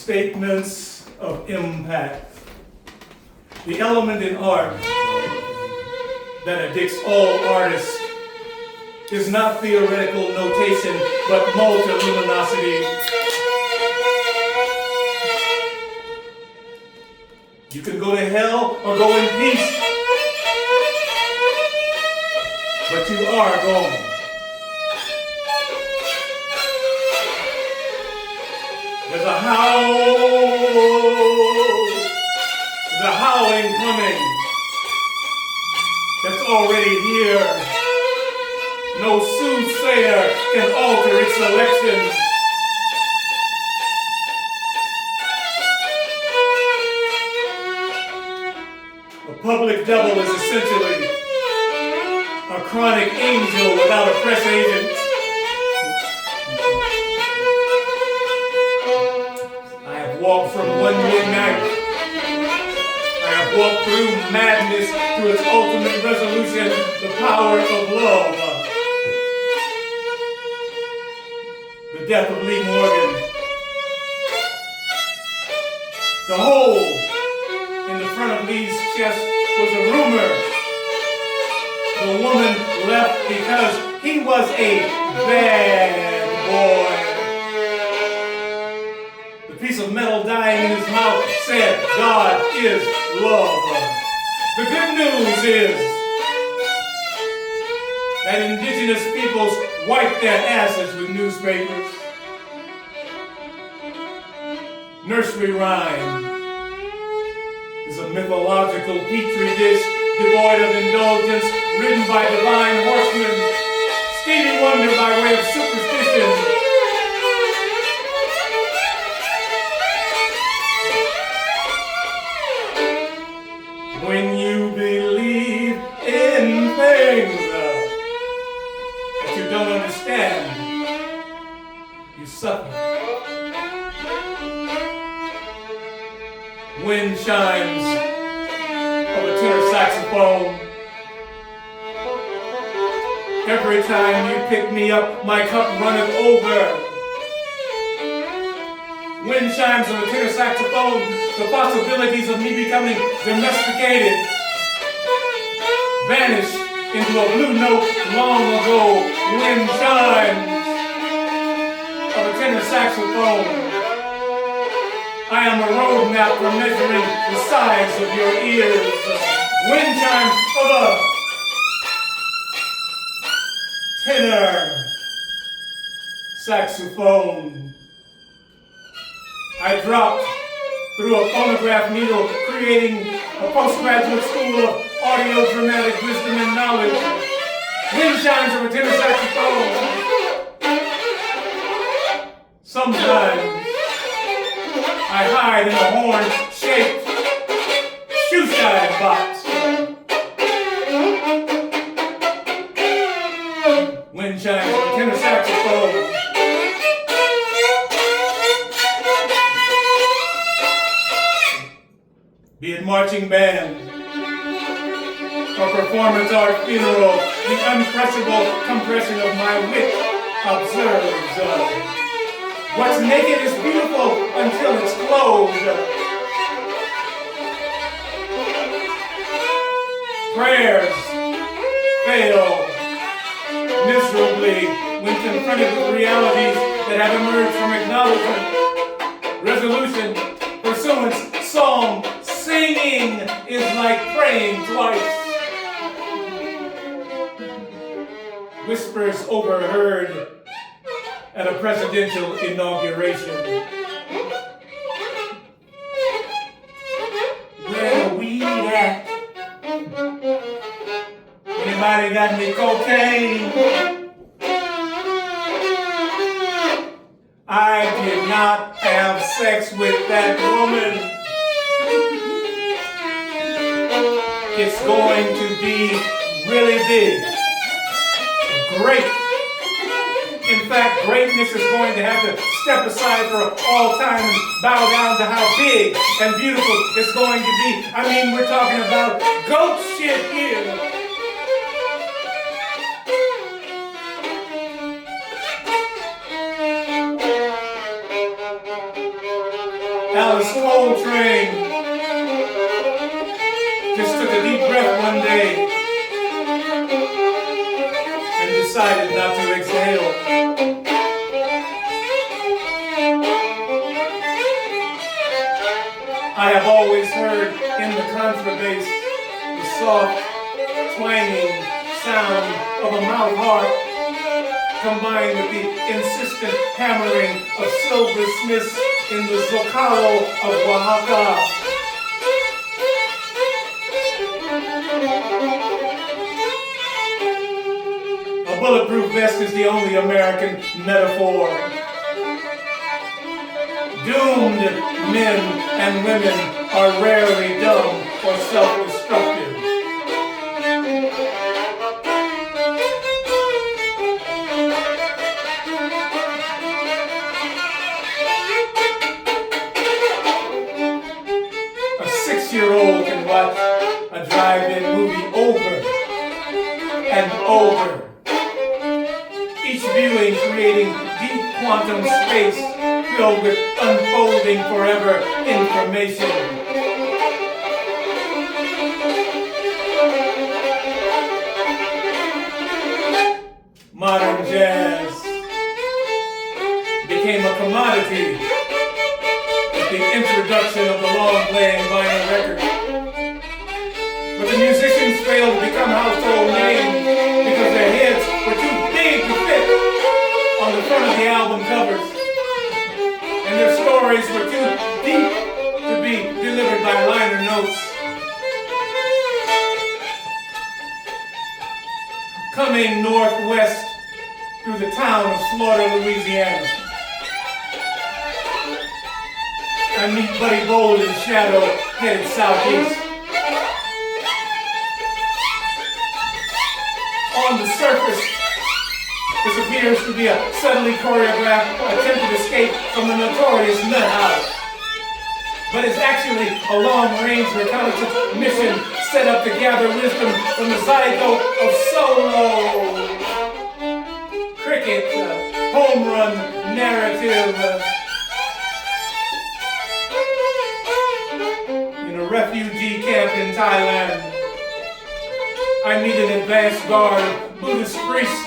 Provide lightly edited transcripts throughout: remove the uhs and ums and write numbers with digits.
Statements of impact. The element in art that addicts all artists is not theoretical notation, but multi-luminosity. You can go to hell or go in peace, but you are going. There's a howling coming that's already here. No soothsayer can alter its election. A public devil is essentially a chronic angel without a press agent. Walk from one midnight. I have walked through madness to its ultimate resolution, the power of love. The death of Lee Morgan. The hole in the front of Lee's chest was a rumor. The woman left because he was a bad boy. Piece of metal dying in his mouth said, God is love. The good news is that indigenous peoples wipe their asses with newspapers. Nursery rhyme is a mythological petri dish devoid of indulgence, written by divine horsemen. Stevie Wonder by way of superstition. When you believe in things that you don't understand, you suffer. Wind chimes of a tenor saxophone. Every time you pick me up, my cup runneth over. Wind chimes of a tenor saxophone, the possibilities of me becoming domesticated, vanished into a blue note long ago. Wind chimes of a tenor saxophone. I am a road map for measuring the size of your ears. Wind chimes of a tenor saxophone. I dropped through a phonograph needle, creating a postgraduate school of audio dramatic wisdom and knowledge. Wind chimes of a tenor saxophone. Sometimes I hide in a horn-shaped shoe-shine box. Wind chimes of a tenor saxophone. Be it marching band or performance art funeral, the uncrushable compression of my wit observes. What's naked is beautiful until it's clothed. Prayers fail miserably when confronted with realities that have emerged from acknowledgement, resolution, pursuance, song. Singing is like praying twice. Whispers overheard at a presidential inauguration. Where the weed at? Anybody got any cocaine? I did not have sex with that woman. It's going to be really big. Great. In fact, greatness is going to have to step aside for all time and bow down to how big and beautiful it's going to be. I mean, we're talking about goat shit here. Alice Coltrane just took a deep breath one day and decided not to exhale. I have always heard in the contrabass the soft, twanging sound of a mouth harp combined with the insistent hammering of silversmiths in the zocalo of Oaxaca. A bulletproof vest is the only American metaphor. Doomed men and women are rarely dumb or self-destructive. A 6-year-old can watch a drive-in movie over and over, each viewing creating deep quantum space filled with unfolding forever information. Modern jazz became a commodity with the introduction of the long-playing vinyl record. But the musicians failed to become household names because their heads were too big to fit on the front of the album covers. And their stories were too deep to be delivered by liner notes. Coming northwest through the town of Slaughter, Louisiana, I meet Buddy Bolden's shadow headed southeast. On the surface, this appears to be a subtly choreographed attempted escape from the notorious nut house. But it's actually a long-range reconnaissance mission set up to gather wisdom from the zygote of solo, cricket, home run narrative. In a refugee camp in Thailand, I meet an advanced guard of Buddhist priests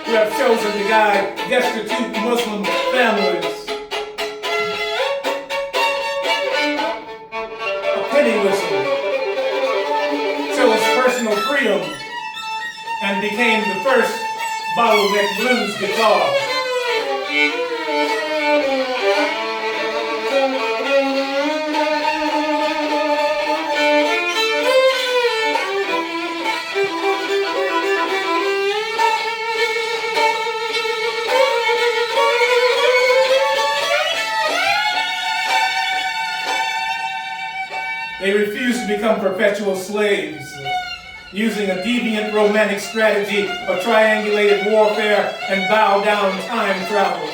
who have chosen to guide destitute Muslim families. A penny whistle chose personal freedom and became the first bottleneck blues guitar. They refuse to become perpetual slaves, using a deviant romantic strategy of triangulated warfare and bow-down time travel,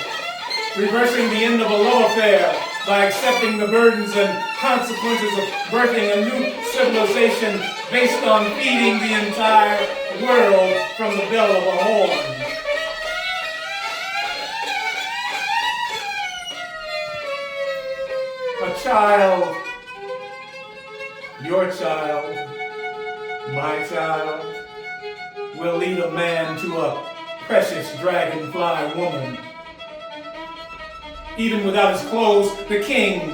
reversing the end of a love affair by accepting the burdens and consequences of birthing a new civilization based on feeding the entire world from the bell of a horn. A child, your child, my child, will lead a man to a precious dragonfly woman. Even without his clothes, the king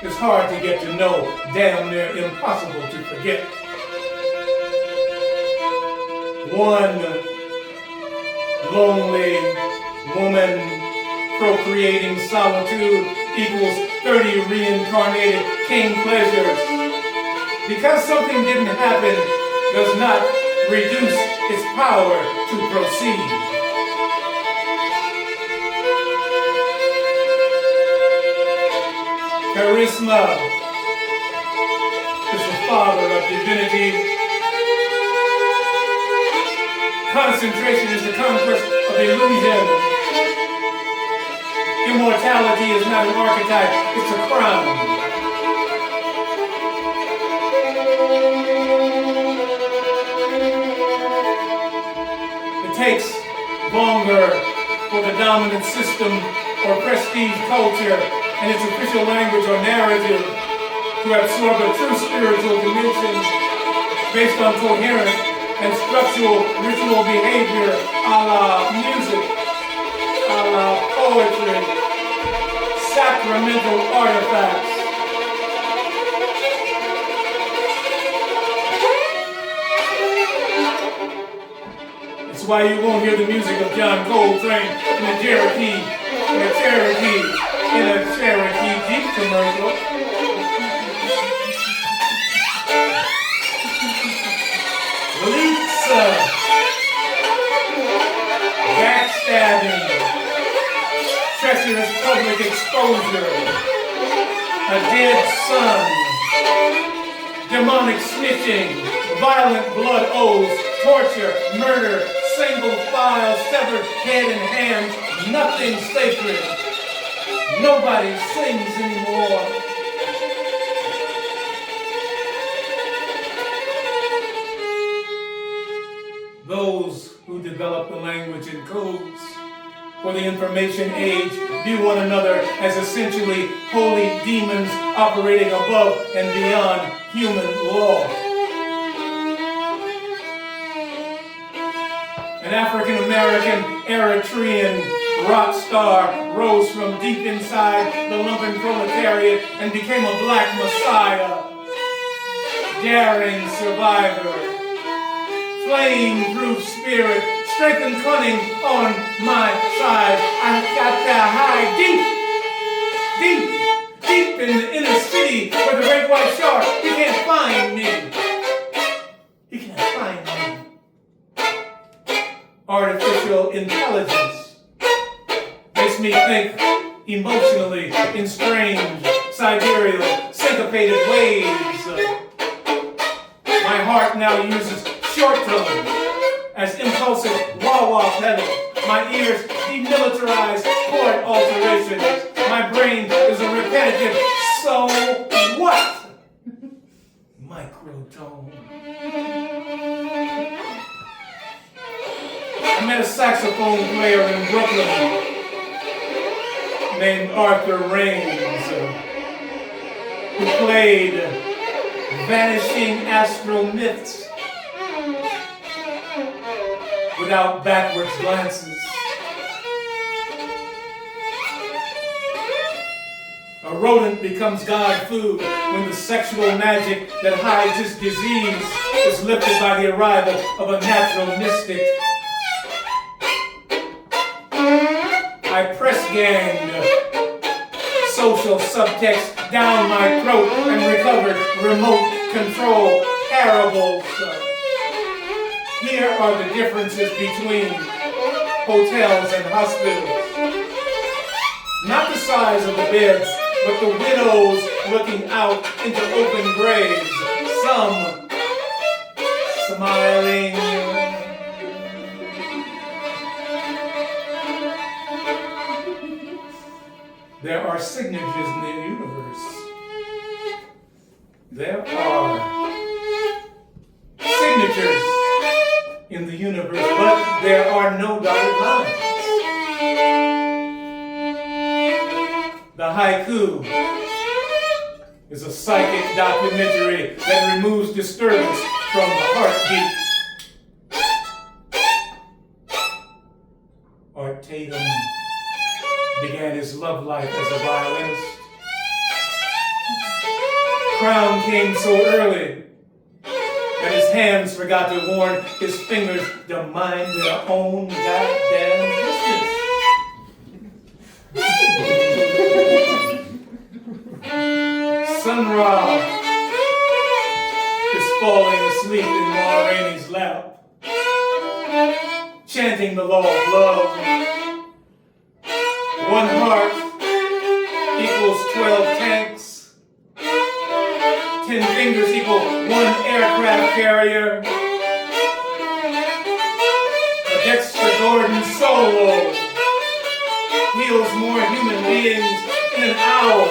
is hard to get to know, damn near impossible to forget. One lonely woman procreating solitude equals 30 reincarnated king pleasures. Because something didn't happen does not reduce its power to proceed. Charisma is the father of divinity. Concentration is the conquest of illusion. Immortality is not an archetype, it's a crown. It takes longer for the dominant system or prestige culture and its official language or narrative to absorb a true spiritual dimension based on coherent and structural ritual behavior a la music, a la poetry, sacramental artifacts. It's why you won't hear the music of John Coltrane in a Cherokee Jeep commercial. Leaks, backstabbing, treacherous public exposure, a dead son, demonic snitching, violent blood oaths, torture, murder, single file, severed head and hands, nothing sacred. Nobody sings anymore. Those who develop the language and codes for the information age view one another as essentially holy demons operating above and beyond human law. An African-American Eritrean rock star rose from deep inside the lumpen proletariat and became a black messiah, daring survivor, flame-proof spirit, strength and cunning on my side. I've got to hide deep in the inner city where the great white shark, he can't find me. He can't find me. Artificial intelligence makes me think emotionally in strange, sidereal, syncopated ways. My heart now uses short tone as impulsive wah-wah pedal. My ears demilitarized chord alterations. My brain is a repetitive so what? Microtone. I met a saxophone player in Brooklyn named Arthur Raines, who played vanishing astral myths without backwards glances. A rodent becomes God food when the sexual magic that hides its disease is lifted by the arrival of a natural mystic. I press-ganged social subtext down my throat and recovered remote control parables. Here are the differences between hotels and hospitals. Not the size of the beds, but the widows looking out into open graves. Some smiling. There are signatures in the universe. There are signatures in the universe, but there are no dotted lines. The haiku is a psychic documentary that removes disturbance from the heartbeat. Art Tatum began his love life as a violinist. Crown came so early that his hands forgot to warn his fingers to mind their own goddamn business. Sun Ra is falling asleep in Ma Rainey's lap, chanting the law of love. One heart equals 12 tanks. 10 fingers equal 1 aircraft carrier. A Dexter Gordon solo heals more human beings in an hour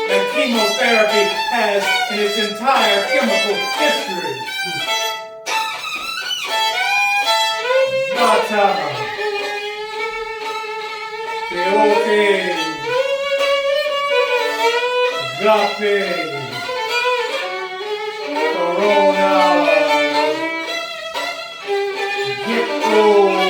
than chemotherapy has in its entire chemical history. Bata. Peyote. Agape. Corona. Gecko.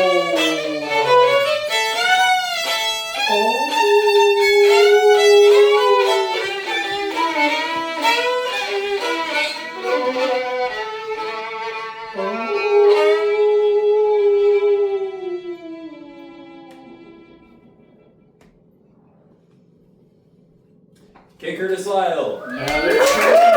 K. Curtis Lyle. Now let's